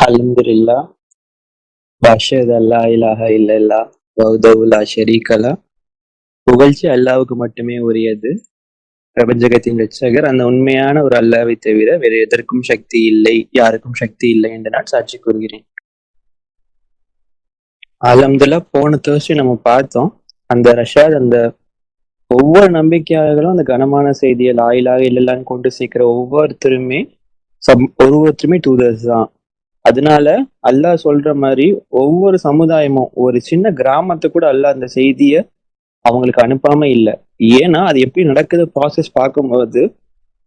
அல்ஹம்துலில்லாஹ் வஅஷ்ஹது அல்லா இலாஹ இல்லல்லாஹ் வஹ்தஹு லா ஷரீக லஹ். புகழ்ச்சி அல்லாஹ்வுக்கு மட்டுமே உரியது. பிரபஞ்சகத்தின் இரட்சகர் அந்த உண்மையான ஒரு அல்லாஹ்வை தவிர வேறு எதற்கும் சக்தி இல்லை, யாருக்கும் சக்தி இல்லை என்று நான் சாட்சி கூறுகிறேன். அல்ஹம்துலில்லாஹ் போன தேர்ஸ்டே நம்ம பார்த்தோம். அந்த ரஷாத் அந்த ஒவ்வொரு நம்பிக்கையாளர்களும் அந்த கனமான செய்தியை லா இலாஹ இல்லல்லாஹ்ன்னு கொண்டு சேர்க்கிற ஒவ்வொருத்தருமே ஒவ்வொருத்தருமே தூதர்ஸ் தான். அதனால அல்லாஹ் சொல்ற மாதிரி ஒவ்வொரு சமுதாயமும் ஒரு சின்ன கிராமத்தை கூட அல்லாஹ் அந்த செய்திய அவங்களுக்கு அனுப்பாம இல்ல. ஏன்னா அது எப்படி நடக்குது ப்ராசஸ் பார்க்கும்போது,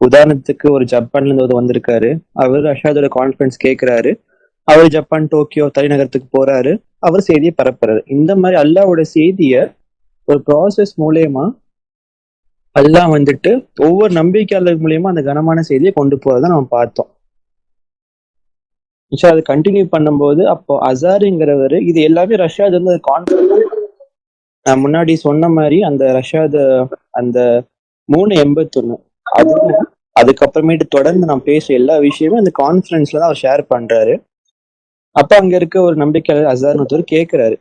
உதாரணத்துக்கு ஒரு ஜப்பான்ல இருந்து ஒருத்தர் வந்திருக்காரு. அவர் ரஷாதோட கான்ஃபரன்ஸ் கேட்கிறாரு. அவர் ஜப்பான் டோக்கியோ தலைநகரத்துக்கு போறாரு. அவர் செய்தியை பரப்புறாரு. இந்த மாதிரி அல்லாஹ்வோட செய்திய ஒரு ப்ராசஸ் மூலியமா அல்லாஹ் வந்துட்டு ஒவ்வொரு நம்பிக்கையாளர் மூலியமா அந்த கனமான செய்தியை கொண்டு போறதை நம்ம பார்த்தோம். அதை கண்டினியூ பண்ணும்போது அப்போ அசாருங்கிறவரு இது எல்லாமே ரஷ்யாது வந்து கான்ஃபரன்ஸ் நான் முன்னாடி சொன்ன மாதிரி அந்த ரஷ்யாது அந்த 381 அதுவும் அதுக்கப்புறமேட்டு தொடர்ந்து நான் பேசுற எல்லா விஷயமும் அந்த கான்ஃபரன்ஸ்ல தான் அவர் ஷேர் பண்றாரு. அப்ப அங்க இருக்க ஒரு நம்பிக்கையாளர் அசார்னு ஒருத்தர் கேட்கிறாரு,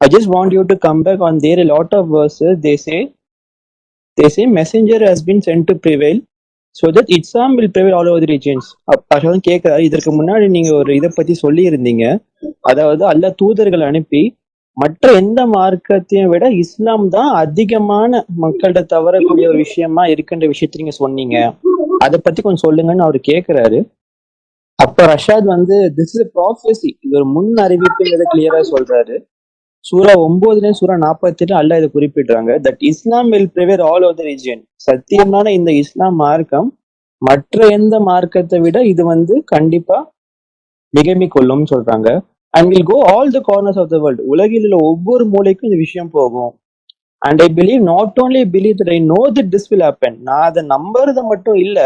I just want you to come back on there a lot of verses they say messenger has been sent to prevail so that Islam will prevail all over the regions. அப்பதான் கேட்கிறாரு, இதற்கு முன்னாடி நீங்க ஒரு இதை பத்தி சொல்லி இருந்தீங்க, அதாவது அல்லாஹ் தூதர்கள் அனுப்பி மற்ற எந்த மார்க்கத்தையும் விட இஸ்லாம் தான் அதிகமான மக்கள்கிட்ட தவறக்கூடிய ஒரு விஷயமா இருக்கின்ற விஷயத்த நீங்க சொன்னீங்க, அதை பத்தி கொஞ்சம் சொல்லுங்கன்னு அவர் கேட்கிறாரு. அப்ப ரஷாத் வந்து திஸ் இஸ் ப்ராஃபஸி, இது ஒரு முன் அறிவிப்புங்கிறத கிளியரா சொல்றாரு. சூரா 9 சூரா 48 அல்லாஹ் இதை குறிப்பிடுறாங்க, that Islam will prevail all over the region. சத்தியமான இந்த இஸ்லாம் மார்க்கம் மற்ற எந்த மார்க்கத்தை விட இது வந்து கண்டிப்பா மிகைமை கொள்ளும் சொல்றாங்க. And will go all the corners of the world, உலகில் உள்ள ஒவ்வொரு மூலைக்கும் இந்த விஷயம் போகும். And I believe not only believe that I know that this will happen, நான் அதை நம்புறது மட்டும் இல்ல,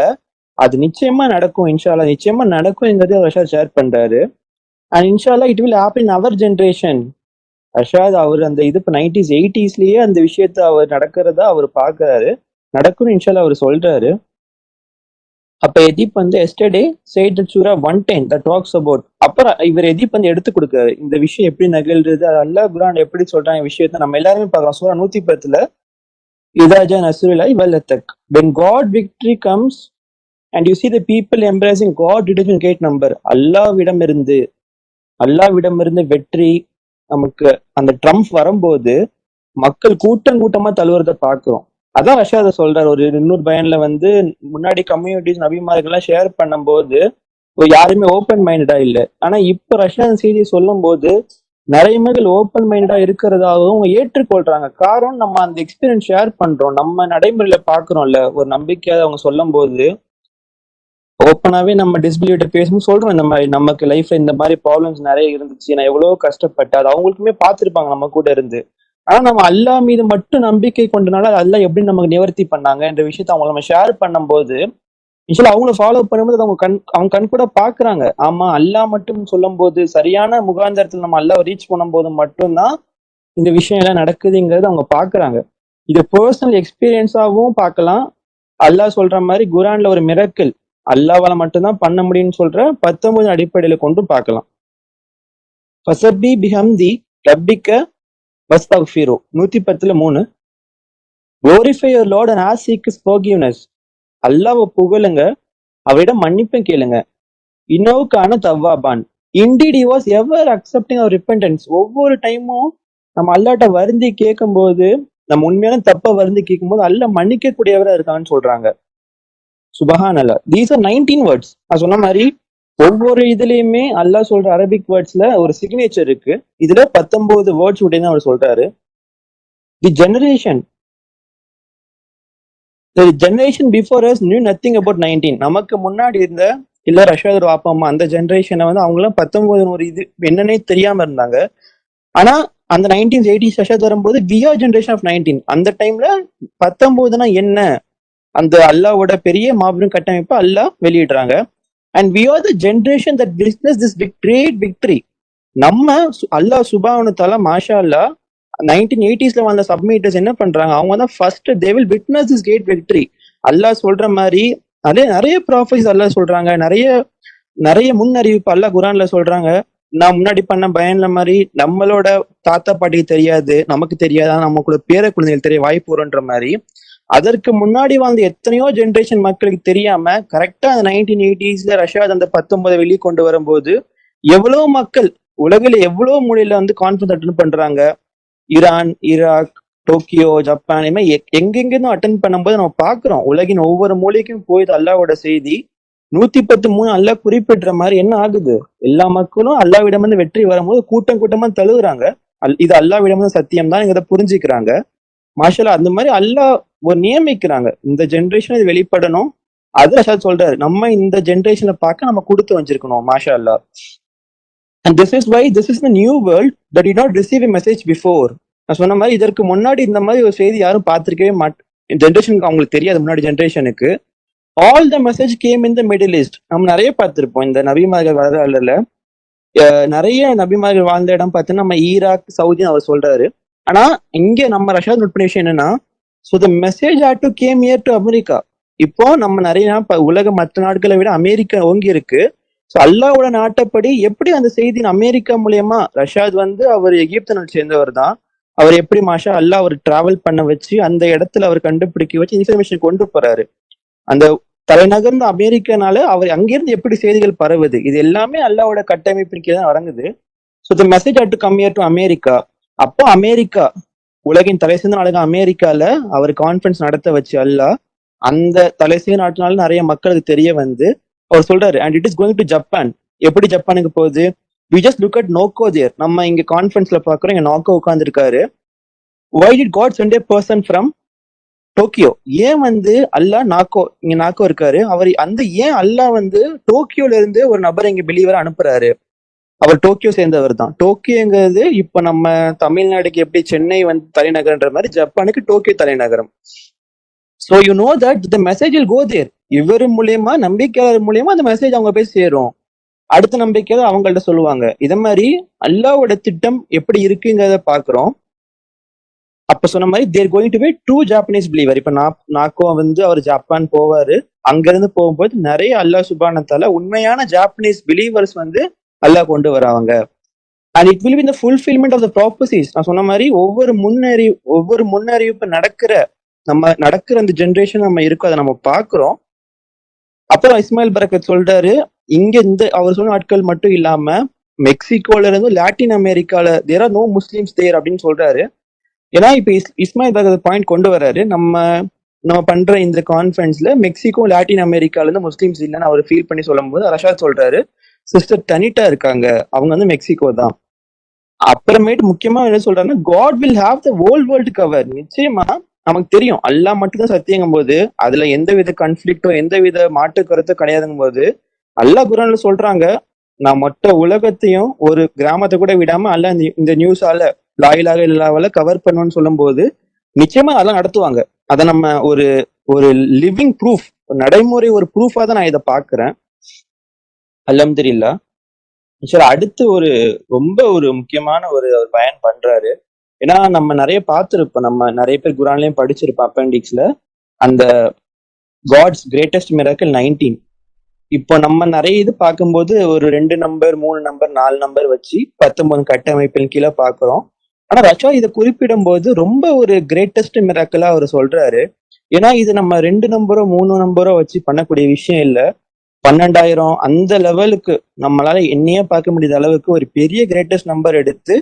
அது நிச்சயமா நடக்கும், இன்ஷா அல்லாஹ் நிச்சயமா நடக்கும்ங்கிறது ரஷாத் ஷேர் பண்றாரு. அண்ட் இன்ஷா அல்லாஹ் it will happen in our generation. Rashad அவர் அந்த இது இப்போ 90s 80sலயே அந்த விஷயத்த அவர் நடக்கிறதா அவர் பாக்குறாரு, நடக்கும்னு இன்ஷா அல்லாஹ் அவர் சொல்றாரு. அப்ப எதீப் வந்து yesterday said that Sura 110 that talks about, அப்புறம் இவர் எதீப் வந்து எடுத்து கொடுக்காரு இந்த விஷயம் எப்படி நிகழ்றது, அது அல்லாஹ் குர்ஆன் எப்படி சொல்றாங்க விஷயத்த நம்ம எல்லாருமே பார்க்கலாம். சூரா 110 இதாஜா நஸ்ருல்லாஹி வல்லத்தக், when God victory comes and you see the people embracing God reducing great number, அல்லாஹ்விடமிருந்து வெற்றி நமக்கு அந்த ட்ரம்ப் வரும்போது மக்கள் கூட்டம் கூட்டமா தழுவுறத பாக்குறோம். அதான் ரஷாத சொல்றாரு, ஒரு 200 பயன்ல வந்து முன்னாடி கம்யூனிட்டிஸ் நபிமார்கள்லாம் ஷேர் பண்ணும்போது யாருமே ஓப்பன் மைண்டடா இல்லை. ஆனா இப்ப ரஷ்யாத செய்தியை சொல்லும் போது நிறைய மக்கள் ஓப்பன் மைண்டடா இருக்கிறதாகவும் ஏற்றுக்கொள்றாங்க. காரணம் நம்ம அந்த எக்ஸ்பீரியன்ஸ் ஷேர் பண்றோம், நம்ம நடைமுறையில பாக்குறோம்ல. ஒரு நம்பிக்கையாவது அவங்க சொல்லும் போது ஓப்பனாவே நம்ம டிஸ்பிலிட்ட பேசும்போது சொல்றோம், இந்த மாதிரி நமக்கு லைஃப்ல இந்த மாதிரி ப்ராப்ளம்ஸ் நிறைய இருந்துச்சு, நான் எவ்வளவு கஷ்டப்பட்டேன், அது அவங்களுக்குமே பார்த்திருப்பாங்க நம்ம கூட இருந்து. ஆனா நம்ம அல்லாஹ் மீது மட்டும் நம்பிக்கை கொண்டனால அல்லாஹ் எப்படி நமக்கு நிவர்த்தி பண்ணாங்க என்ற விஷயத்த அவங்க நம்ம ஷேர் பண்ணும்போது ஆக்சுவலா அவங்கள ஃபாலோ பண்ணும்போது அவங்க கண் கூட பாக்குறாங்க. ஆமா, அல்லாஹ் மட்டும் சொல்லும் போது சரியான முகாந்தரத்துல நம்ம அல்லாஹ் ரீச் பண்ணும்போது மட்டும்தான் இந்த விஷயம் எல்லாம் நடக்குதுங்கிறது அவங்க பாக்குறாங்க. இது பர்சனல் எக்ஸ்பீரியன்ஸாவும் பார்க்கலாம். அல்லாஹ் சொல்ற மாதிரி குர்ஆன்ல ஒரு மிரக்கிள் அல்லாஹ்வால மட்டும்தான் பண்ண முடியும்னு சொல்ற 19 அடிப்படையில கொண்டு பார்க்கலாம். ஃபஸப்பி பிஹம்தி ரப்பிக்க வஸ்தக்ஃபிரு 110:3, glorify your Lord and ask his forgiveness, அல்லாஹ்வை புகழுங்க, அவரிடம் மன்னிப்பு கேளுங்க. இன்னவுக்கான தவ்வாபான், indeed he was ever accepting our repentance. ஒவ்வொரு டைமும் நம்ம அல்லாஹ்ட்ட வருந்தி கேட்கும்போது, நம்ம உண்மையான தப்ப வருந்தி கேட்கும்போது அல்லாஹ் மன்னிக்க கூடியவரா இருக்கான்னு சொல்றாங்க. சுபஹானல்லாஹ். These are 19 words. நான் சொன்ன மாதிரி ஒவ்வொரு இதுலயுமே அல்லாஹ் சொல்ற அரபிக் வேர்ட்ஸ்ல ஒரு சிக்னேச்சர் இருக்கு. இதுல 19 வேர்ட்ஸ் உடைய அவர் சொல்றாரு. The generation before us knew nothing about 19. நமக்கு முன்னாடி இருந்த இல்ல ரஷாதோட அப்பா அம்மா அந்த ஜெனரேஷனை வந்து அவங்களாம் 19 ஒரு இது என்னன்னே தெரியாம இருந்தாங்க. ஆனா அந்த 1980s ரஷாத் வரும்போது we are generation of 19. அந்த டைம்ல 19னா என்ன, அந்த அல்லாஹ்வோட பெரிய மாபெரும் கட்டமைப்பை அல்லாஹ் வெளியிடுறாங்க. And we are the generation that witnessed this great victory. நம்ம அல்லாஹ் சுப்ஹானஹு தஆலா மாஷா அல்லாஹ் 1980sல வந்த சப்மிட்டர்ஸ் என்ன பண்றாங்க, அவங்க தான் first they will witness this great victory. அல்லாஹ் சொல்ற மாதிரி நிறைய ப்ராஃபஸிஸ் அல்லாஹ் சொல்றாங்க, நிறைய நிறைய முன் அறிவிப்பு அல்லாஹ் குரான்ல சொல்றாங்க. நான் முன்னாடி பண்ண பயன்ல மாதிரி நம்மளோட தாத்தா பாட்டிக்கு தெரியாது, நமக்கு தெரியாது, ஆனா நமக்குள்ள பேர குழந்தைகள் தெரிய வாய்ப்பு வரும்ன்ற மாதிரி அதற்கு முன்னாடி வாழ்ந்த எத்தனையோ ஜெனரேஷன் மக்களுக்கு தெரியாம கரெக்டா அந்த 1980ஸ்ல ரஷ்யாத் அந்த 19 வெளியே கொண்டு வரும்போது எவ்வளவு மக்கள் உலகில எவ்வளவு மொழியில வந்து கான்ஃபரன்ஸ் அட்டன் பண்றாங்க. ஈரான், ஈராக், டோக்கியோ, ஜப்பான் இது மாதிரி எங்கெங்கிருந்தும் அட்டன் பண்ணும்போது நம்ம பாக்குறோம் உலகின் ஒவ்வொரு மூலைக்கும் போய் அல்லாவோட செய்தி 113 அல்லாஹ் குறிப்பிடுற மாதிரி என்ன ஆகுது. எல்லா மக்களும் அல்லாவிடம் வந்து வெற்றி வரும்போது கூட்டம் கூட்டமா தழுவுறாங்க. இது அல்லாவிடம் வந்து சத்தியம் தான் புரிஞ்சுக்கிறாங்க. மாஷல்லா அந்த மாதிரி அல்லாஹ் ஒரு நியமிக்கிறாங்க. இந்த ஜெனரேஷன் இது வெளிப்படணும். அது ரஷாத் சொல்றாரு, நம்ம இந்த ஜெனரேஷன்ல பார்க்க நம்ம கொடுத்து வச்சிருக்கணும். மாஷா அல்லா. And this is why this is the new world that did not receive a message before. நான் சொன்ன மாதிரி இதற்கு முன்னாடி இந்த மாதிரி ஒரு செய்தி யாரும் பார்த்திருக்கவே ஜென்ரேஷனுக்கு அவங்களுக்கு தெரியாது. முன்னாடி ஜென்ரேஷனுக்கு all the message came in the Middle East. நம்ம நிறைய பார்த்திருப்போம் இந்த நபிமார்கள் வரலாறுல. நிறைய நபிமார்கள் வாழ்ந்த இடம் பார்த்தீங்கன்னா நம்ம ஈராக், சவுதின்னு அவர் சொல்றாரு. ஆனா இங்க நம்ம ரஷ்யாத் நோட் பண்ண விஷயம் என்னன்னா, so the message had to came here to America. இப்போ நம்ம நிறைய உலக மற்ற நாடுகளை விட அமெரிக்கா ஓங்கி இருக்கு. ஸோ அல்லாவோட நாட்டப்படி எப்படி அந்த செய்தி அமெரிக்கா மூலியமா ரஷாத் வந்து அவர் எகிப்து நாட்டை சேர்ந்தவர் தான். அவர் எப்படி மாஷா அல்லா அவர் டிராவல் பண்ண வச்சு அந்த இடத்துல அவர் கண்டுபிடிக்க வச்சு இன்ஃபர்மேஷன் கொண்டு போறாரு. அந்த தலைநகர்ந்த அமெரிக்கனால அவர் அங்கிருந்து எப்படி செய்திகள் பரவுது, இது எல்லாமே அல்லாவோட கட்டமைப்பின் கீழே தான் இறங்குது. So the message had to come here to America. அப்போ அமெரிக்கா உலகின் தலை சிறந்த நாடுகள் அமெரிக்கால அவர் கான்ஃபரன்ஸ் நடத்த வச்சு அல்லாஹ் அந்த தலை சிறந்த நாட்டினால நிறைய மக்களுக்கு தெரிய வந்து அவர் சொல்றாரு, and it is going to Japan. எப்படி ஜப்பானுக்கு போகுது? We just look at Noko there. நம்ம இங்க கான்ஃபரன்ஸ்ல பாக்குறோம், இங்க நோக்கோ உட்கார்ந்துருக்காரு. Why did God sent a person from Tokyo? ஏன் வந்து அல்லாஹ் இங்க நாக்கோ இருக்காரு, அவர் அந்த ஏன் அல்லாஹ் வந்து டோக்கியோல இருந்து ஒரு நபர் இங்க பிலீவரை அனுப்புறாரு? அவர் டோக்கியோ சேர்ந்தவர் தான். டோக்கியோங்கிறது இப்ப நம்ம தமிழ்நாடுக்கு எப்படி சென்னை வந்து தலைநகர்ன்ற மாதிரி ஜப்பானுக்கு டோக்கியோ தலைநகரம். So you know that the message will go there. இவர் மூலியமா நம்பிக்கையாளர் மூலியமா அந்த மெசேஜ் அவங்க போய் சேரும். அடுத்த நம்பிக்கையாளர் அவங்கள்ட்ட சொல்லுவாங்க. இத மாதிரி அல்லாவோட திட்டம் எப்படி இருக்குங்கிறத பாக்குறோம். அப்ப சொன்ன மாதிரி they're going to be true Japanese believer. இப்ப நாக்கோ வந்து அவர் ஜப்பான் போவாரு. அங்கிருந்து போகும்போது நிறைய அல்லாஹ் சுப்ஹானஹு உண்மையான ஜாப்பனீஸ் பிலீவர்ஸ் வந்து அல்லாஹ் கொண்டு வராங்க. And it will be the fulfilment of the prophecies. நான் சொன்ன மாதிரி ஒவ்வொரு முன்னறிவிப்பு நடக்கிற அந்த ஜெனரேஷன் நம்ம இருக்கோம், அதை நம்ம பாக்குறோம். அப்புறம் இஸ்மாயில் பரக்கத் சொல்றாரு, இங்க இந்த அவர் சொன்ன ஆட்கள் மட்டும் இல்லாம மெக்சிகோல இருந்து லாட்டின் அமெரிக்கால தேர் ஆர் நோ முஸ்லிம்ஸ் தேர் அப்படின்னு சொல்றாரு. ஏன்னா இப்ப இஸ்மாயில் பரக்கத் பாயிண்ட் கொண்டு வர்றாரு, நம்ம பண்ற இந்த கான்ஃபரன்ஸ்ல மெக்சிகோ லாட்டின் அமெரிக்கால இருந்து முஸ்லிம்ஸ் இல்லைன்னு அவர் ஃபீல் பண்ணி சொல்லும் போது ரஷாத் சொல்றாரு, சிஸ்டர் தனிட்டா இருக்காங்க, அவங்க வந்து மெக்சிகோ தான். அப்புறமேட்டு முக்கியமா என்ன சொல்றாங்கன்னா, God will have the whole world cover. நிச்சயமா நமக்கு தெரியும் அல்லாஹ் மட்டும்தான் சத்தியங்கும் போது அதுல எந்தவித கன்ஃபிளிக்டோ எந்தவித மாற்று கருத்தோ கிடையாதுங்கும் போது அல்லாஹ் குர்ஆன்ல சொல்றாங்க, நான் மொத்த உலகத்தையும் ஒரு கிராமத்தை கூட விடாம அல்லாஹ் இந்த நியூஸால லா இலாஹ இல்லல்லாஹ்வால கவர் பண்ணுன்னு சொல்லும் போது நிச்சயமா அதெல்லாம் நடத்துவாங்க. அதை நம்ம ஒரு ஒரு லிவிங் ப்ரூஃப், நடைமுறை ஒரு ப்ரூஃபா தான் நான் இதை பாக்குறேன். அல்ஹம்துலில்லாஹ். அடுத்து ரொம்ப ஒரு முக்கியமான ஒரு பயன் பண்றாரு. ஏன்னா நம்ம நிறைய பார்த்திருப்போம், நம்ம நிறைய பேர் குரான்லயும் படிச்சிருப்போம் அப்பெண்டிக்ஸ்ல அந்த காட்ஸ் கிரேட்டஸ்ட் மிராக்கிள் 19. இப்போ நம்ம நிறைய இது பார்க்கும்போது ஒரு 2 நம்பர் 3 நம்பர் 4 நம்பர் வச்சு 19 கட்டமைப்பின் கீழே பாக்குறோம். ஆனா ரஷா இதை குறிப்பிடும் போது ரொம்ப ஒரு கிரேட்டஸ்ட் மிராக்கிளா அவர் சொல்றாரு. ஏன்னா இது நம்ம 2 நம்பரோ 3 நம்பரோ வச்சு பண்ணக்கூடிய விஷயம் இல்ல. 12,000 அந்த லெவலுக்கு நம்மளால எண்ணியே பார்க்க முடியாத அளவுக்கு ஒரு பெரிய கிரேட்டஸ்ட் நம்பர் எடுத்து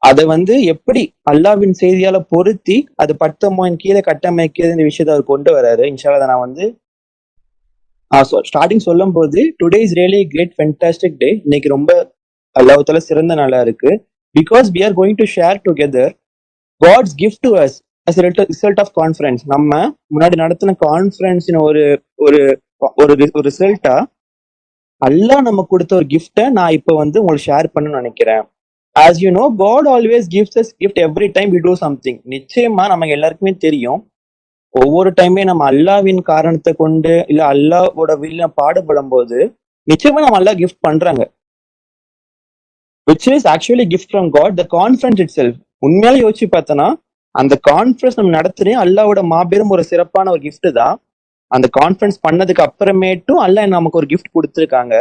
அதை வந்து எப்படி அல்லாவின் செய்தியால பொருத்தி அது 19 கீழே கட்டமைக்கிறது இந்த விஷயத்த அவர் கொண்டு வராரு. இன்ஷால்லா நான் வந்து ஸ்டார்டிங் சொல்லும் போது today is really great fantastic day. இன்னைக்கு ரொம்ப அல்லாஹ்வுத்தாலா சிறந்த நாளா இருக்கு. Because we are going to share together God's gift to us as a result of conference. நம்ம முன்னாடி நடத்தின கான்ஃபரன்ஸின் ஒரு ஒரு ஒரு ரிசல்ட்டா அல்லாஹ் நம்ம கொடுத்த ஒரு கிஃப்டை நான் இப்போ வந்து உங்களுக்கு ஷேர் பண்ணணும்னு நினைக்கிறேன். As you know, God always gives us gift every time we do something. நிச்சயமா நமக்கு எல்லாருக்குமே தெரியும், ஒவ்வொரு டைமே நம்ம அல்லாவின் காரணத்தை கொண்டு இல்ல அல்லாவோட வில்ல பாடுபடும் போது நிச்சயமா நம்ம அல்லாஹ் கிஃப்ட் பண்றாங்க, which is actually gift from God. The conference itself, உண்மையால யோசிச்சு பார்த்தனா அந்த கான்ஃபரன்ஸ் நம்ம நடத்துறேன் அல்லாவோட மாபெரும் ஒரு சிறப்பான ஒரு கிஃப்ட் தான். அந்த கான்ஃபரன்ஸ் பண்ணதுக்கு அப்புறமேட்டும் அல்லாஹ் நமக்கு ஒரு கிஃப்ட் கொடுத்துருக்காங்க.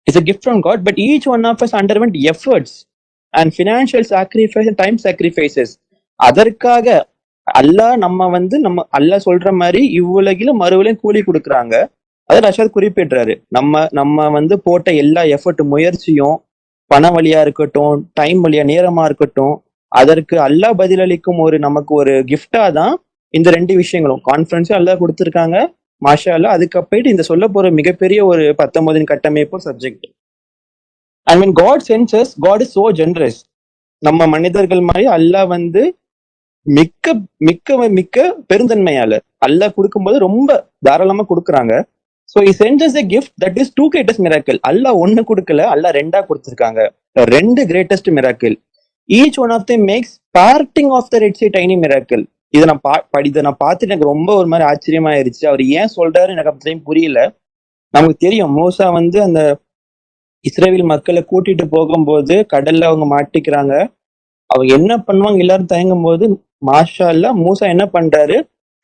It's a gift from God, but each one of us underwent efforts and financial sacrifice and time sacrifices. அதற்காக அல்லாஹ் நம்ம அல்லாஹ் சொல்ற மாதிரி இவ்வுலகிலும் மறுவுலகிலும் கூலி கொடுக்குறாங்க. அதை ரஷாத் குறிப்பிடுறாரு. நம்ம போட்ட எல்லா எஃபர்ட் முயற்சியும் பண வழியா இருக்கட்டும், டைம் வழியா நேரமா இருக்கட்டும், அதற்கு அல்லாஹ் பதிலளிக்கும் நமக்கு ஒரு கிஃப்டா தான் இந்த 2 விஷயங்களும். கான்ஃபரன்ஸும் அல்லாஹ் கொடுத்திருக்காங்க. மாஷா அல்லாஹ். அதுக்கப்புறம் இந்த சொல்ல போற மிகப்பெரிய ஒரு 19 கட்டமைப்பு subject. And when God sends us, God is so generous. நம்ம மனிதர்கள் மாதிரி அல்லாஹ் மிக்க மிக்க மிக்க பெருந்தன்மையாளர். அல்லாஹ் கொடுக்கும்போது ரொம்ப தாராளமா கொடுக்குறாங்க. So he sends us a gift that is 2 greatest miracle. அல்லாஹ் 1 கொடுக்கல, அல்லாஹ் 2 கொடுத்திருக்காங்க. 2 greatest miracle. Each one of them makes parting of the Red Sea tiny miracle. இதை நான் பார்த்துட்டு எனக்கு ரொம்ப ஒரு மாதிரி ஆச்சரியமாயிருச்சு. அவர் ஏன் சொல்றாரு எனக்கு அப்படி புரியல. நமக்கு தெரியும் மூசா அந்த இஸ்ரேல் மக்களை கூட்டிட்டு போகும்போது கடல்ல அவங்க மாட்டிக்கிறாங்க. அவங்க என்ன பண்ணுவாங்க எல்லாரும் தயங்கும் போது மாஷா அல்லாஹ் மூசா என்ன பண்றாரு,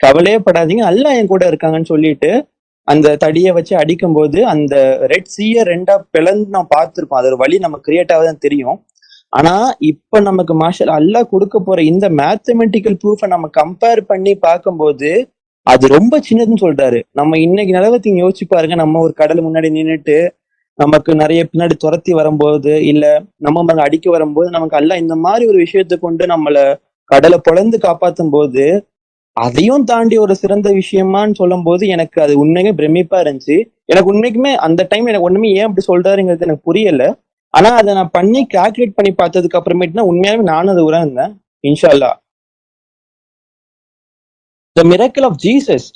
கவலையே படாதீங்க அல்லாஹ் என் கூட இருக்காங்கன்னு சொல்லிட்டு அந்த தடியை வச்சு அடிக்கும் போது அந்த ரெட் சீய 2 பிளந்து நம்ம பார்த்திருக்கோம். அது ஒரு வழி நமக்கு கிரியேட் ஆகுதுன்னு தெரியும். ஆனா இப்ப நமக்கு மாஷா அல்லாஹ் கொடுக்க போற இந்த மேத்தமெட்டிக்கல் ப்ரூஃபை நம்ம கம்பேர் பண்ணி பார்க்கும்போது அது ரொம்ப சின்னதுன்னு சொல்றாரு. நம்ம இன்னைக்கு நிலவரத்தையும் யோசிச்சு பாருங்க. நம்ம ஒரு கடல் முன்னாடி நின்றுட்டு நமக்கு நிறைய பின்னாடி துரத்தி வரும்போது இல்ல நம்ம அடிக்க வரும்போது நமக்கு அல்லாஹ் இந்த மாதிரி ஒரு விஷயத்தை கொண்டு நம்மள கடலை பொழந்து காப்பாத்தும் போது அதையும் தாண்டி ஒரு சிறந்த விஷயமான்னு சொல்லும் போது எனக்கு அது உண்மையுமே பிரமிப்பா இருந்துச்சு. எனக்கு உண்மைக்குமே அந்த டைம் எனக்கு ஒண்ணுமே ஏன் அப்படி சொல்றாருங்கிறது எனக்கு புரியல. ஆனா அதை நான் பண்ணி கால்குலேட் பண்ணி பார்த்ததுக்கு அப்புறமேட்டுனா உண்மையாவே நானும் அது உணர்ந்தேன். இன்ஷா அல்லாஹ். The miracle of Jesus.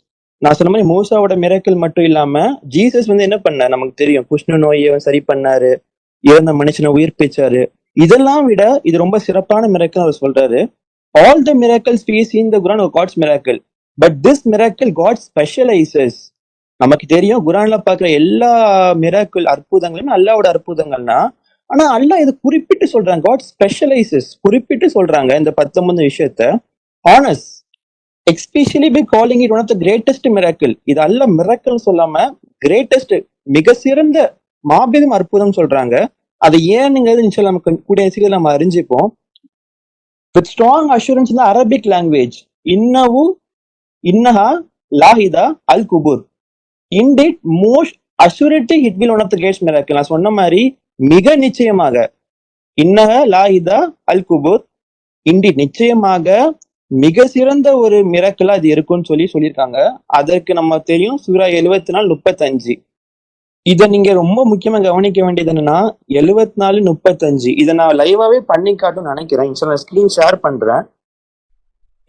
நான் சொன்ன மாதிரி மூசாவோட மிரக்கிள் மட்டும் இல்லாம ஜீசஸ் என்ன பண்ணார் நமக்கு தெரியும். புஷ்ண நோயை சரி பண்ணாரு, இறந்த மனுஷனை உயிர்ப்பிச்சாரு. இதெல்லாம் விட இது ரொம்ப சிறப்பான மிரக்கிள் அவர் சொல்றாரு. All the miracles we see in the Quran are God's miracle, but this miracle God specializes. நமக்கு தெரியும் குரான்ல பாக்குற எல்லா மிராக்கிள் அற்புதங்களும் அல்லாவோட அற்புதங்கள்னா, ஆனா அல்லாஹ் இதை குறிப்பிட்டு சொல்றாங்க. God specializes, குறிப்பிட்டு சொல்றாங்க இந்த 19 விஷயத்த. Honours especially by calling it one of the greatest miracle. இது அல்ல மிராக்கிள் சொல்லாம கிரேட்டஸ்ட், மிக சிறந்த மாபெரும் அற்புதம் சொல்றாங்க. அதை ஏன்னுங்கிறது இன்ஷால்லா நமக்கு கூடிய சீக்கிரம் நம்ம அறிஞ்சுப்போம். With strong assurance in the Arabic language, innaha lahida al-kubur. Indeed, most assuredly it will one of the greatest miracle. நான் சொன்ன மாதிரி மிக நிச்சயமாக இன்னஹா லாஹிதா அல்-குபூர், இன்டீட் நிச்சயமாக மிக சிறந்த ஒரு மிராக்கிளா அது இருக்கும்னு சொல்லியிருக்காங்க. அதற்கு நம்ம தெரியும் சூரா 74:35. இதை நீங்க ரொம்ப முக்கியமா கவனிக்க வேண்டியது என்னன்னா 74:35. இதை நான் லைவாவே பண்ணி காட்டும்னு நினைக்கிறேன். ஸ்கிரீன் ஷேர் பண்றேன்.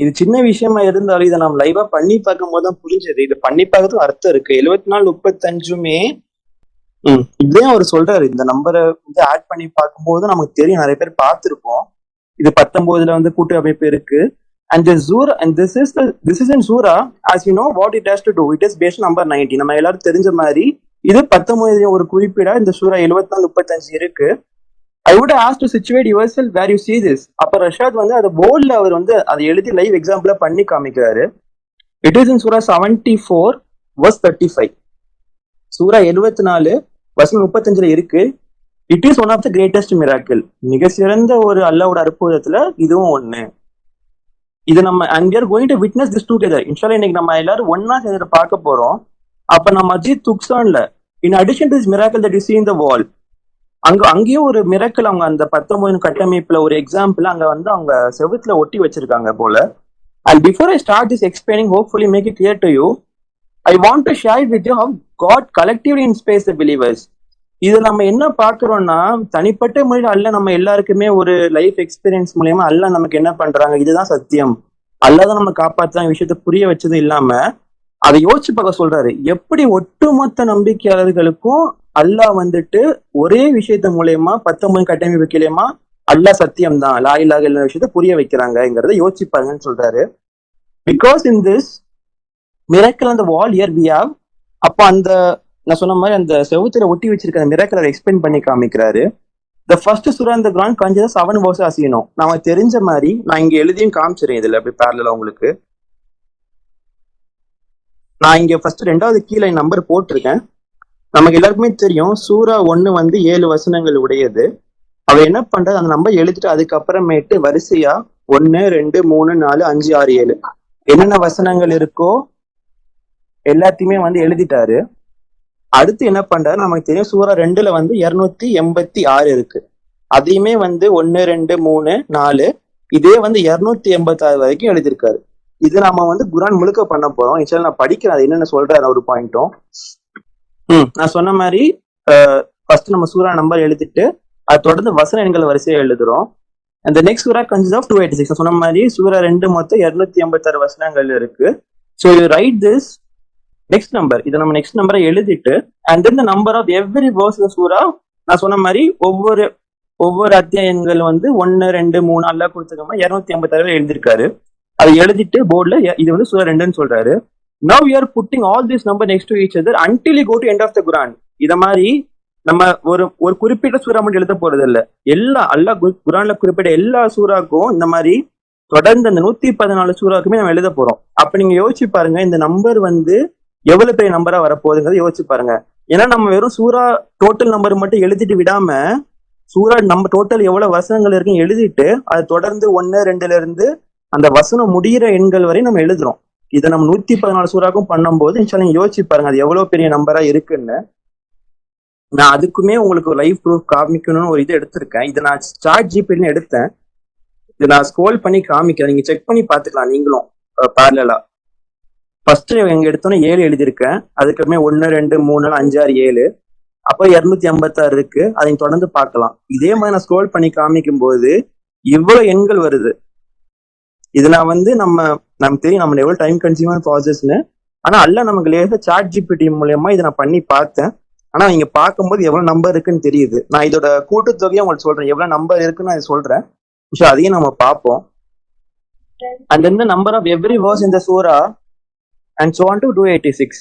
இது சின்ன விஷயமா இருந்தாலும் இதை நம்ம லைவா பண்ணி பார்க்கும் போதுதான் புரிஞ்சது. இதை பண்ணி பார்க்கறதுக்கு அர்த்தம் இருக்கு. 74:35மே இதே அவர் சொல்றாரு. இந்த நம்பரை ஆட் பண்ணி பார்க்கும்போது நமக்கு தெரியும், நிறைய பேர் பார்த்திருப்போம். இது 19ல கூட்டு அமைப்பு இருக்கு. And the Surah, and this is in Surah, as you know what it has to do. It is based on number 90. நம்ம எல்லாரும் தெரிஞ்ச மாதிரி இது 19 ஒரு குறிப்பிடா இந்த சூரா 74:35 இருக்கு. I would ask to situate yourself where you see this. அப்ப Rashad அது போர்ட்ல அவர் அதை எழுதி லைவ் எக்ஸாம்பிளா பண்ணி காமிக்கிறாரு. It is in Surah 74 verse 35. சூரா 74 வசனம் 35ல இருக்கு. It is one of the greatest miracle. மிக சிறந்த ஒரு அல்லாஹ்வோட அற்புதத்துல இதுவும் ஒண்ணு. இது நம்ம and we are going to witness this together. இன்ஷால்லா இன்னைக்கு நம்ம எல்லாரும் ஒன்னா சேர்ந்து பார்க்க போறோம். அப்ப நம்ம மஸ்ஜித் துக்சான்ல in addition to this miracle that you see in the wall, அங்கேயும் ஒரு மிராக்கிள் அவங்க அந்த 19 கட்டமைப்புல ஒரு எக்ஸாம்பிள் அங்க அவங்க செவுத்துல ஒட்டி வச்சிருக்காங்க போல. And before I start this explaining, hopefully make it clear to you, I want to share it with you how God collectively inspires the believers. இது நம்ம என்ன பாக்குறோம்னா தனிப்பட்ட முறையில் அல்லாஹ் நம்ம எல்லாருக்குமே ஒரு லைஃப் எக்ஸ்பீரியன்ஸ் மூலியமா அல்லாஹ் நமக்கு என்ன பண்றாங்க, இதுதான் சத்தியம், அல்லாஹ் தான் நம்ம காப்பாற்ற விஷயத்த புரிய வச்சது இல்லாம அதை யோசிச்சு பார்க்க சொல்றாரு. எப்படி ஒட்டுமொத்த நம்பிக்கையாளர்களுக்கும் அல்லாஹ் ஒரே விஷயத்த மூலியமா 19 கட்டமைப்பு மூலியமா அல்லாஹ் சத்தியம் தான், லா இலாஹ இல்லல்லாஹ் விஷயத்த புரிய வைக்கிறாங்கிறத யோசிச்சு பாருங்கன்னு சொல்றாரு. பிகாஸ் இன் திஸ் மிராக்கிள் அந்த வால் ஹியர் வி ஹேவ், அப்ப அந்த நான் சொன்ன மாதிரி அந்த செவுத்துல ஒட்டி வச்சிருக்க மிராக்கிள் எக்ஸ்பிளைன் பண்ணி காமிக்கிறாரு. The first surah in the Quran contains 7 verses as you know. நாம தெரிஞ்ச மாதிரி நான் இங்க எழுதியும் காமிச்சிருக்கேன். இதுல அப்படி பேரலா உங்களுக்கு நான் இங்க ஃபர்ஸ்ட் 2வது கீழே நம்பர் போட்டிருக்கேன். நமக்கு எல்லாருக்குமே தெரியும் சூரா 1 வந்து 7 வசனங்கள் உடையது. அவர் என்ன பண்றாரு, அந்த நம்பர் எழுதிட்டு அதுக்கப்புறமேட்டு வரிசையா 1 2 3 4 5 6 7 என்னென்ன வசனங்கள் இருக்கோ எல்லாத்தையுமே வந்து எழுதிட்டாரு. அடுத்து என்ன பண்றாரு, நமக்கு தெரியும் சூரா 2ல வந்து 286 இருக்கு. அதையுமே வந்து 1 2 3 4 இதே வந்து 286 வரைக்கும் எழுதியிருக்காரு. இது நம்ம வந்து குரான் முழுக்க பண்ண போறோம். இன்ஷால்லா நான் படிக்கிறேன் அது என்னென்ன சொல்றாரு ஒரு பாயிண்ட்டும். நான் சொன்ன மாதிரி ஃபர்ஸ்ட் நம்ம சூரா நம்பர் எழுதிட்டு அது தொடர்ந்து வசன எண்கள் வரிசையை எழுதுறோம். அந்த நெக்ஸ்ட் சூரா கன்சிஸ்ட் ஆஃப் 286. சொன்ன மாதிரி சூரா 2 மொத்தம் 286 வசனங்கள் இருக்கு. So you write this next number. இதை நம்ம நெக்ஸ்ட் நம்பரை எழுதிட்டு and then the number of every verse சூரா நான் சொன்ன மாதிரி ஒவ்வொரு அத்தியாயங்கள் வந்து 1 2 3 அல்லா கொடுத்துருக்க 286 எழுதியிருக்காரு. அதை எழுதிட்டு போர்ட்ல இது வந்து சூரா 2ன்னு சொல்றாரு. Now we are putting all this number next to each other until you go to end of the Quran. இத மாதிரி நம்ம ஒரு குறிப்பிட்ட சூறா மட்டும் எழுத போறது இல்ல, எல்லா அல்லாஹ் குரான்ல குறிப்பிட்ட எல்லா சூறாக்கும் இந்த மாதிரி தொடர்ந்து அந்த 114 சூறாக்குமே நம்ம எழுத போறோம். அப்ப நீங்க யோசிச்சு பாருங்க இந்த நம்பர் வந்து எவ்வளவு பெரிய நம்பரா வரப்போகுதுங்கிறத யோசிச்சு பாருங்க. ஏன்னா நம்ம வெறும் சூறா டோட்டல் நம்பர் மட்டும் எழுதிட்டு விடாம சூறா நம்ம டோட்டல் எவ்வளவு வசனங்கள் இருக்குன்னு எழுதிட்டு அது தொடர்ந்து 1 2ல இருந்து அந்த வசனம் முடிகிற எண்கள் வரை நம்ம எழுதுறோம். இதை நம்ம 114 சூறாக்கும் பண்ணும்போது இன்ஷால்லா நீங்க யோசிச்சு பாருங்க அது எவ்வளவு பெரிய நம்பரா இருக்குன்னு. நான் அதுக்குமே உங்களுக்கு லைவ் ப்ரூஃப் காமிக்கணும்னு ஒரு இது எடுத்திருக்கேன். இதை நான் சாட் ஜிபிடின்னு எடுத்தேன். இதை நான் ஸ்க்ரோல் பண்ணி காமிக்கிறேன், நீங்க செக் பண்ணி பாத்துக்கலாம் நீங்களும் பேரலா. ஃபர்ஸ்ட் எங்க எடுத்தோன்னே 7 எழுதியிருக்கேன். அதுக்கப்புறமே 1 2 3 4 5 6 7 அப்போ 256 இருக்கு. அதை தொடர்ந்து பார்க்கலாம். இதே மாதிரி நான் ஸ்க்ரோல் பண்ணி காமிக்கும் போது இவ்வளவு எண்கள் வருது. இது நான் வந்து நமக்கு தெரியும் நம்ம எவ்வளவு டைம் கன்சியூமர் ப்ராசஸ்ன்னு. ஆனா அல்ல நமக்கு லேசா சாட் ஜிபிடி மூலயமா இதை நான் பண்ணி பார்த்தேன். ஆனா நீங்க பார்க்கும்போது எவ்வளவு நம்பர் இருக்குன்னு தெரியுது. நான் இதோட கூட்டுத்தொகையை உங்களுக்கு சொல்றேன், எவ்வளவு நம்பர் இருக்குன்னு நான் சொல்றேன். அதையும் நம்ம பார்ப்போம். And then the number of every verse in the surah and so on to 286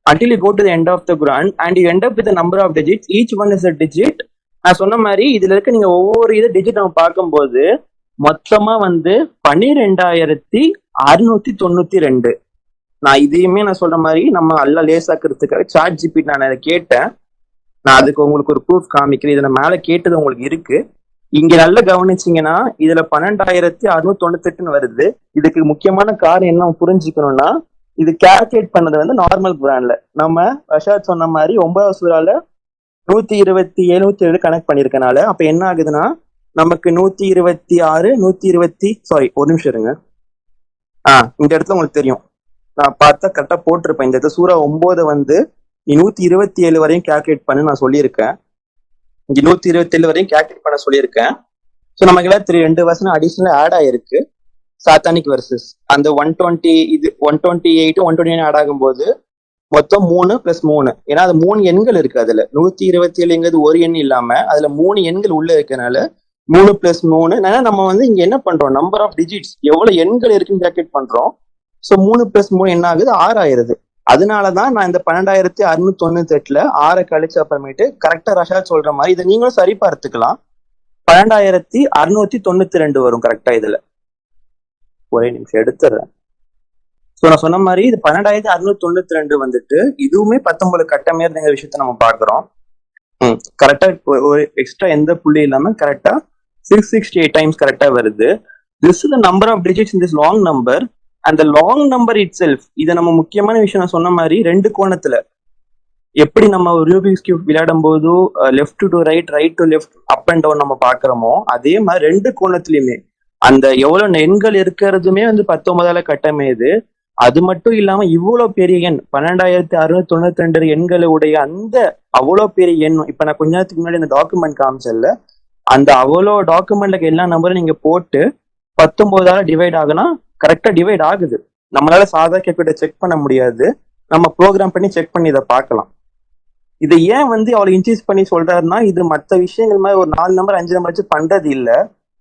until you go to the end of the Quran and you end up with the number of digits. Each one is a digit. நான் சொன்ன மாதிரி இதுல இருக்க நீங்க ஒவ்வொரு இது digit நம்ம பார்க்கும்போது மொத்தமா வந்து 12,692. நான் இதையுமே நான் சொல்ற மாதிரி நம்ம அல்ல லேசாக்கிறதுக்காக சாட் ஜிபி நான் அதை கேட்டேன். நான் அதுக்கு உங்களுக்கு ஒரு ப்ரூஃப் காமிக்கிறேன். இதுல மேல கேட்டது உங்களுக்கு இருக்கு. இங்க நல்லா கவனிச்சிங்கன்னா இதுல 12,698 வருது. இதுக்கு முக்கியமான காரணம் என்ன புரிஞ்சுக்கணும்னா இது கால்குலேட் பண்ணது வந்து நார்மல் குரான்ல. நம்ம ரஷாத் சொன்ன மாதிரி 9வது சூறால 127 கனெக்ட் பண்ணிருக்கனால அப்ப என்ன ஆகுதுன்னா நமக்கு 126 120 ஒரு நிமிஷம் இருங்க. இந்த இடத்துல உங்களுக்கு தெரியும் நான் பார்த்தா கரெக்டா போட்டிருப்பேன். இந்த இடத்துல சூறா 9 வந்து நீ 127 வரையும் கால்குலேட் பண்ணு நான் சொல்லியிருக்கேன். இங்க 127 வரையும் கால்குலேட் பண்ண சொல்லியிருக்கேன். ஸோ நமக்கு எல்லாம் 2 வசனம் அடிஷனலா ஆட் ஆயிருக்கு. சாத்தானிக் வர்சஸ் அந்த 120 இது 128 129 ஆட் ஆகும்போது மொத்தம் 3 + 3. ஏன்னா அது 3 எண்கள் இருக்கு. அதுல 127ங்கிறது ஒரு எண் இல்லாம அதுல 3 எண்கள் உள்ள இருக்கனால 3 + 3. நம்ம வந்து இங்க என்ன பண்றோம், நம்பர் ஆஃப் டிஜிட்ஸ் எவ்வளவு எண்கள் இருக்குன்னு கால்குலேட் பண்றோம். ஸோ 3 + 3 என்ன ஆகுது, 6 ஆயிருது. அதனாலதான் நான் இந்த 12,698ல 6 கழிச்சு அப்புறமேட்டு கரெக்டா ரஷாத் சொல்ற மாதிரி இதை நீங்களும் சரி பார்த்துக்கலாம். 12,692 வரும் கரெக்டா. இதுல ஒரே நிமிஷம் எடுத்துறேன். ஸோ நான் சொன்ன மாதிரி இது 12,692 வந்துட்டு இதுவுமே 19 கட்டமேறுங்கிற விஷயத்த நம்ம பாக்குறோம். கரெக்டா ஒரு எக்ஸ்ட்ரா எந்த புள்ளி இல்லாம கரெக்டா 668 டைம்ஸ் கரெக்டா வருது. This is the number of digits in this long number. அந்த லாங் நம்பர் இட் செல்ஃப் இதை நம்ம முக்கியமான விஷயம் நான் சொன்ன மாதிரி 2 கோணத்துல எப்படி நம்ம ரூபிக்ஸ் கியூப் விளையாடும் போது left to right right to left up and down நம்ம பாக்குறோமோ அதே மாதிரி 2 கோணத்திலயுமே அந்த எவ்வளவு எண்கள் இருக்கிறதுமே வந்து 19ஆல கட்டமையுது. அது மட்டும் இல்லாம இவ்வளவு பெரிய எண் 12,692 எண்களுடைய அந்த அவ்வளவு பெரிய எண் இப்ப நான் கொஞ்ச நேரத்துக்கு முன்னாடி இந்த டாக்குமெண்ட் காமிச்சல அந்த அவ்வளோ டாக்குமெண்ட்ல எல்லா நம்பரும் நீங்க போட்டு 19ஆல டிவைட் ஆகுனா கரெக்டா டிவைட் ஆகுது. நம்மளால சாதா கேல்குலேட்டர் செக் பண்ண முடியாது, நம்ம ப்ரோக்ராம் பண்ணி செக் பண்ணி இதை பார்க்கலாம். இதை ஏன் வந்து அவ்வளவு இன்க்ரீஸ் பண்ணி சொல்றாருன்னா இது மற்ற விஷயங்கள் மாதிரி ஒரு 4 நம்பர் 5 நம்பர் வச்சு பண்றது இல்ல.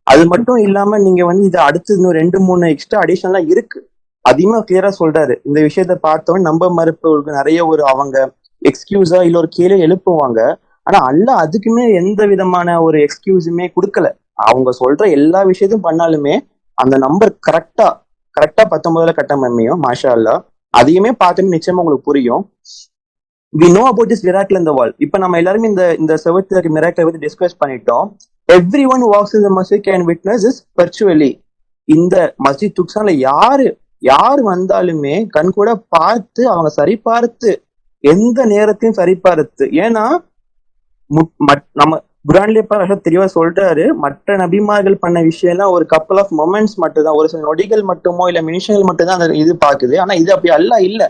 அது மட்டும் இல்லாம நீங்க வந்து இது அடுத்து இன்னும் 2-3 எக்ஸ்ட்ரா அடிஷனலா இருக்கு. அதிகமா கிளியரா சொல்றாரு. இந்த விஷயத்த பார்த்தவன் நம்ப மறுப்பவர்களுக்கு நிறைய ஒரு அவங்க எக்ஸ்கியூஸா இல்ல ஒரு கேள்வி எழுப்புவாங்க. ஆனா அல்ல அதுக்குமே எந்த விதமான ஒரு எக்ஸ்கியூஸுமே கொடுக்கல. அவங்க சொல்ற எல்லா விஷயத்தையும் பண்ணாலுமே அந்த நம்பர் கரெக்டா 19ஆல கட்டமையும். மாஷா அல்லா. அதையுமே பார்த்துட்டு நிச்சயமா உங்களுக்கு புரியும். we know about this miracle in the world. இப்ப நம்ம எல்லாருமே இந்த செவத்துல மிராக்கிள் பத்தி டிஸ்கஸ் பண்ணிட்டோம். Everyone who walks in the masjid can witness this virtually. இந்த மஸ்ஜித் துக்ஸான்ல யார் வந்தாலுமே கண் கூட பார்த்து அவங்க சரிபார்த்து எந்த நேரத்தையும் சரிபார்த்து, ஏன்னா நம்ம குரான்லயே தெளிவா சொல்றாரு, மற்ற நபிமார்கள் பண்ண விஷயம் எல்லாம் ஒரு கப்பல் ஆஃப் மொமெண்ட்ஸ் மட்டும் தான், ஒரு சில நொடிகள் மட்டுமோ இல்ல நிமிஷங்கள் மட்டும் தான் அந்த இது பாக்குது. ஆனா இது அப்படி அல்ல, இல்ல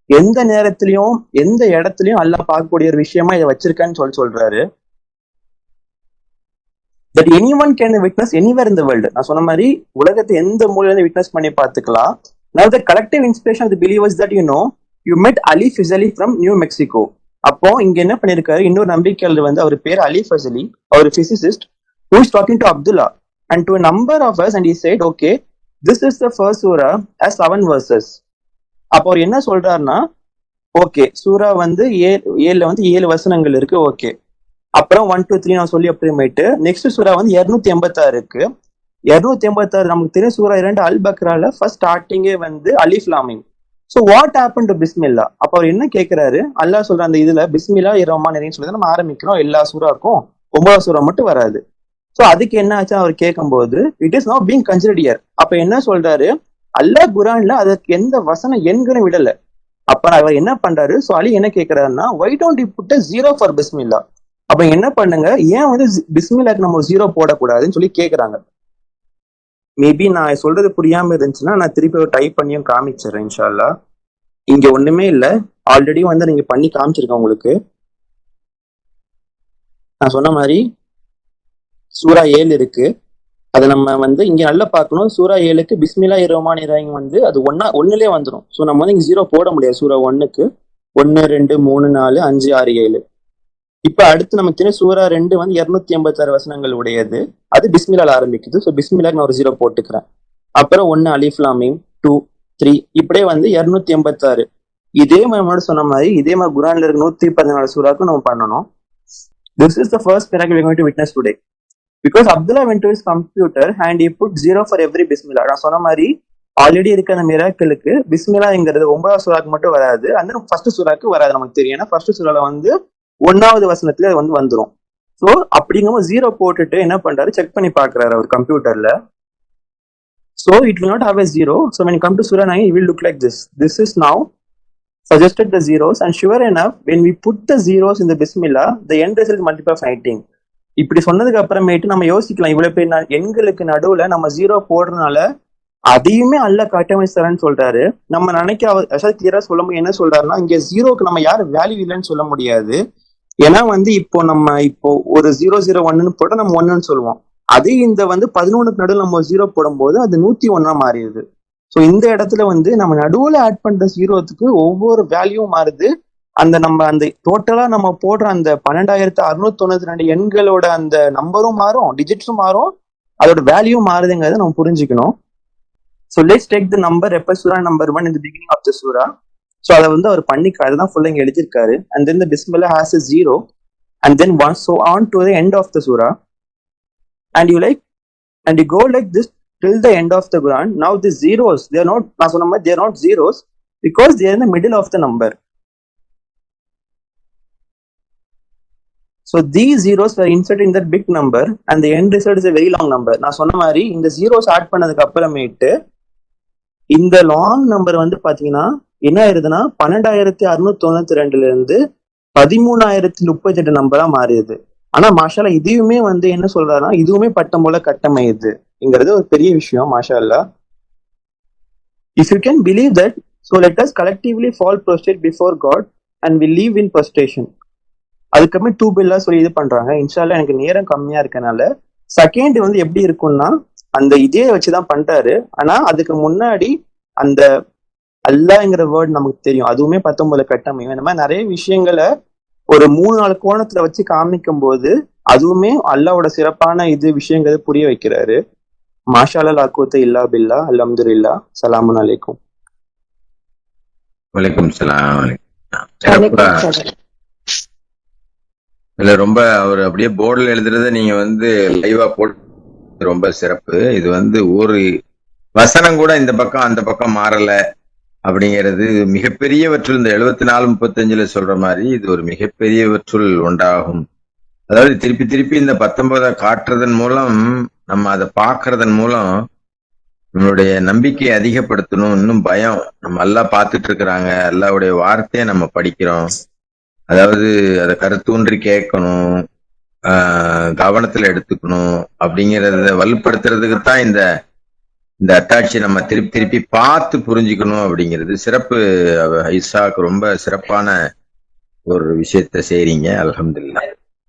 எந்த நேரத்திலயும் எந்த இடத்துலயும் அல்லாஹ் பார்க்கக்கூடிய ஒரு விஷயமா இதை வச்சிருக்கான்னு சொல்றாரு. that anyone can witness anywhere in the world. நான் சொன்ன மாதிரி உலகத்தை எந்த மூலையில இருந்து விட்னஸ் பண்ணி பார்த்துக்கலாம். Now the collective inspiration of the believers that you met Ali Fazali from New Mexico. அப்போ இங்க என்ன பண்ணிருக்காரு, இன்னொரு நம்பிக்கையாளர் அவர் பேர் அலி ஃபசலி, அவர் physicist, who is talking to Abdullah and to a number of us, and he said, okay, this is the first surah as 7 verses. அப்போ அவர் என்ன சொல்றாருன்னா, okay சூரா ஏழுல 7 வசனங்கள் இருக்கு, ஓகே. அப்புறம் 1 2 3 நான் சொல்லி அப்புறமேட்டு நெக்ஸ்ட் சூரா 286 இருக்கு. 286 நமக்கு தெரியும், சூரா 2 அல் பக்ரால ஃபர்ஸ்ட் ஸ்டார்டிங்கே அலிஃப் லாம் மீம். ஸோ வாட் ஹேப்பன் டு பிஸ்மில்லா? அப்ப அவர் என்ன கேட்கிறாரு, அல்லாஹ் சொல்ற அந்த இதுல பிஸ்மில்லா ரஹ்மான் ரஹீம் சொல்லி நம்ம ஆரம்பிக்கிறோம், எல்லா சூறாக்கும் 9 சூறா மட்டும் வராது. ஸோ அதுக்கு என்ன ஆச்சு அவர் கேட்கும்போது, it is not being considered here. அப்ப என்ன சொல்றாரு, அல்லாஹ் குரான்ல அதுக்கு எந்த வசன எண்களும் விடல. அப்ப அவர் என்ன பண்றாரு, ஸோ அலி என்ன கேட்கிறாருன்னா, why don't you put a 0 for பிஸ்மில்லா? அப்ப என்ன பண்ணுங்க, ஏன் பிஸ்மில்லாக்கு நம்ம 0 போடக்கூடாதுன்னு சொல்லி கேட்கறாங்க. மேபி நான் சொல்றது புரியாம இருந்துச்சுன்னா நான் திருப்பி டைப் பண்ணியும் காமிச்சிடுறேன் இன்ஷால்லா. இங்க ஒண்ணுமே இல்ல, ஆல்ரெடி நீங்க பண்ணி காமிச்சிருக்கேன் உங்களுக்கு. நான் சொன்ன மாதிரி சூரா 7 இருக்கு, அதை நம்ம இங்க நல்லா பார்க்கணும். சூரா 7க்கு பிஸ்மில்லா ரஹ்மான் ரஹீம் அது ஒன்னுலயே வந்துடும். ஸோ நம்ம இங்க 0 போட முடியாது. சூரா 1க்கு 1 2 3 4 5 6 7. இப்ப அடுத்து நமக்கு தெரியும் சூரா 2 286 வசனங்கள் உடையது, அது பிஸ்மில்லால ஆரம்பிக்குது. ஸோ பிஸ்மில்லாக்கு நான் ஒரு 0 போட்டுக்கிறேன். அப்புறம் 1 அலிஃப் லாம் மீம், 2 3 இப்படியே 286. இதே மாதிரி சொன்ன மாதிரி இதே மாதிரி குரான்ல இருக்க 114 சூறாக்கும் நம்ம பண்ணணும். This is the first miracle we are going to witness today. Because Abdullah went to his computer and he put 0 for every பிஸ்மில்லா. நான் சொன்ன மாதிரி ஆல்ரெடி இருக்க அந்த மிராக்கிளுக்கு பிஸ்மில்லாங்கிறது 9வது சூறாக்கு மட்டும் வராது, அந்த ஃபர்ஸ்ட் சூறாக்கு வராது. நமக்கு தெரியும், ஏன்னா ஃபர்ஸ்ட் சூறால 1வது வசனத்துல வந்துரும். ஸோ அப்படிங்கும்போது 0 போட்டுட்டு என்ன பண்றாரு, செக் பண்ணி பாக்குறாரு அவர் கம்ப்யூட்டர்ல. So it will not have a 0. So when you come to Surah 9, it will look like this. This is now suggested the zeros, and sure enough, when we put the zeros in the Bismillah, the end result multiply by 18. இப்படி சொன்னதுக்கு அப்புறமேட்டு நம்ம யோசிக்கலாம், இவ்வளவு பேர் எண்களுக்கு நடுவுல நம்ம 0 போடுறதுனால அதையுமே அல்லாஹ் கட்டமைச்சாரன்னு சொல்றாரு. நம்ம நினைக்க கிளியரா சொல்லும்போது என்ன சொல்றாருன்னா, இங்க 0க்கு நம்ம யாரும் வேல்யூ இல்லைன்னு சொல்ல முடியாது. ஏன்னா இப்போ நம்ம ஒரு 001 போட்டா நம்ம 1ன்னு சொல்லுவோம். அதே இந்த 11க்கு நடுவில் நம்ம 0 போடும்போது அது 101 மாறிடுது. ஸோ இந்த இடத்துல நம்ம நடுவுல ஆட் பண்ற 0க்கு ஒவ்வொரு வேல்யூவும் மாறுது. அந்த டோட்டலா நம்ம போடுற அந்த 12,692 எண்களோட அந்த நம்பரும் மாறும், டிஜிட்ஸும் மாறும், அதோட வேல்யூ மாறுதுங்கிறத நம்ம புரிஞ்சுக்கணும். So let's take the number Sura number 1 in the beginning of the surah. So அதை அவர் பண்ணிக்காரு, அதுதான் ஃபுல்லா இங்க எழுதியிருக்காரு. And then the Bismillah has a 0 and then 1, so on to the end of the surah. And you go like this till the end of the Quran. Now the zeros, they are not zeros because they are in the middle of the number. So these zeros were inserted in that big number and the end result is a very long number. நான் சொன்ன மாதிரி இந்த zeros add பண்ணதுக்கு அப்புறமேட்டு இந்த long number பாத்தீங்கன்னா என்ன ஆயிருதுன்னா 12,692 இருந்து 13,038 நம்பரா மாறிடுது. ஆனா மாஷால்லா இதையுமே என்ன சொல்றாருன்னா, இதுவுமே பட்டம் போல கட்டமையுதுங்கிறது ஒரு பெரிய விஷயம். மாஷால்லா, if you can believe that, so let us collectively fall prostrate before God and we live in prostration. அதுக்கப்புறமே 2 பில்லா சொல்லி இது பண்றாங்க. இன்ஷால்லா எனக்கு நேரம் கம்மியா இருக்கனால செகண்ட் எப்படி இருக்கும்னா அந்த இதே வச்சுதான் பண்றாரு. ஆனா அதுக்கு முன்னாடி அந்த அல்லாஹ்ங்கிற வேர்ட் நமக்கு தெரியும், அதுவுமே 19 கட்டமையும். இந்த மாதிரி நிறைய விஷயங்களை ஒரு 3-4 கோணத்துல வச்சு காமிக்கும் போது அதுவுமே அல்லாஹ்வோட சிறப்பான விஷயங்களை புரிய வைக்கிறாரு. மாஷா அல்லா குவத்த இல்லா பில்லா, அல்ஹம்துலில்லாஹ், ஸலாமுன் அலைக்கும். வலைக்கும் ஸலாம். இல்ல ரொம்ப அவர் அப்படியே போர்டில் எழுதுறத நீங்க லைவா போட்டு ரொம்ப சிறப்பு. இது ஒரு வசனம் கூட இந்த பக்கம் அந்த பக்கம் மாறல, அப்படிங்கிறது மிகப்பெரியவற்றுள் இந்த 74-35 சொல்ற மாதிரி இது ஒரு மிகப்பெரியவற்றுள் ஒன்றாகும். அதாவது திருப்பி திருப்பி இந்த 19 காட்டுறதன் மூலம் நம்ம அதை பார்க்கறதன் மூலம் நம்மளுடைய நம்பிக்கையை அதிகப்படுத்தணும். இன்னும் பயம் நம்ம எல்லாம் பார்த்துட்டு இருக்கிறாங்க, அல்லாவுடைய வார்த்தையை நம்ம படிக்கிறோம், அதாவது அதை கருத்தூன்றி கேட்கணும், கவனத்துல எடுத்துக்கணும் அப்படிங்கறத வலுப்படுத்துறதுக்கு தான் இந்த இந்த அத்தாட்சி நம்ம திருப்பி திருப்பி பார்த்து புரிஞ்சுக்கணும் அப்படிங்கிறது சிறப்பு. ஐசாக்கு ரொம்ப சிறப்பான ஒரு விஷயத்த செய்றீங்க. அல்ஹம்துலில்லாஹ்.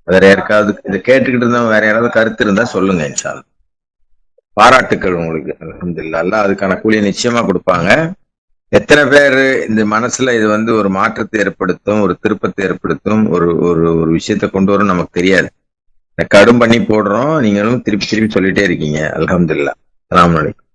வேற யாருக்காவது இதை கேட்டுக்கிட்டு இருந்தவங்க வேற யாராவது கருத்து இருந்தா சொல்லுங்க. இன்ஷா அல்லாஹ். பாராட்டுக்கள் உங்களுக்கு. அல்ஹம்துலில்லாஹ். அல்லாஹ் அதுக்கான கூலியை நிச்சயமா கொடுப்பாங்க. எத்தனை பேர் இந்த மனசுல இது ஒரு மாற்றத்தை ஏற்படுத்தும், ஒரு திருப்பத்தை ஏற்படுத்தும், ஒரு ஒரு ஒரு விஷயத்த கொண்டு வரும் நமக்கு தெரியாது. கடும் பண்ணி போடுறோம், நீங்களும் திருப்பி திருப்பி சொல்லிட்டே இருக்கீங்க. அல்ஹம்துலில்லாஹ். அஸ்ஸலாமு அலைக்கும்.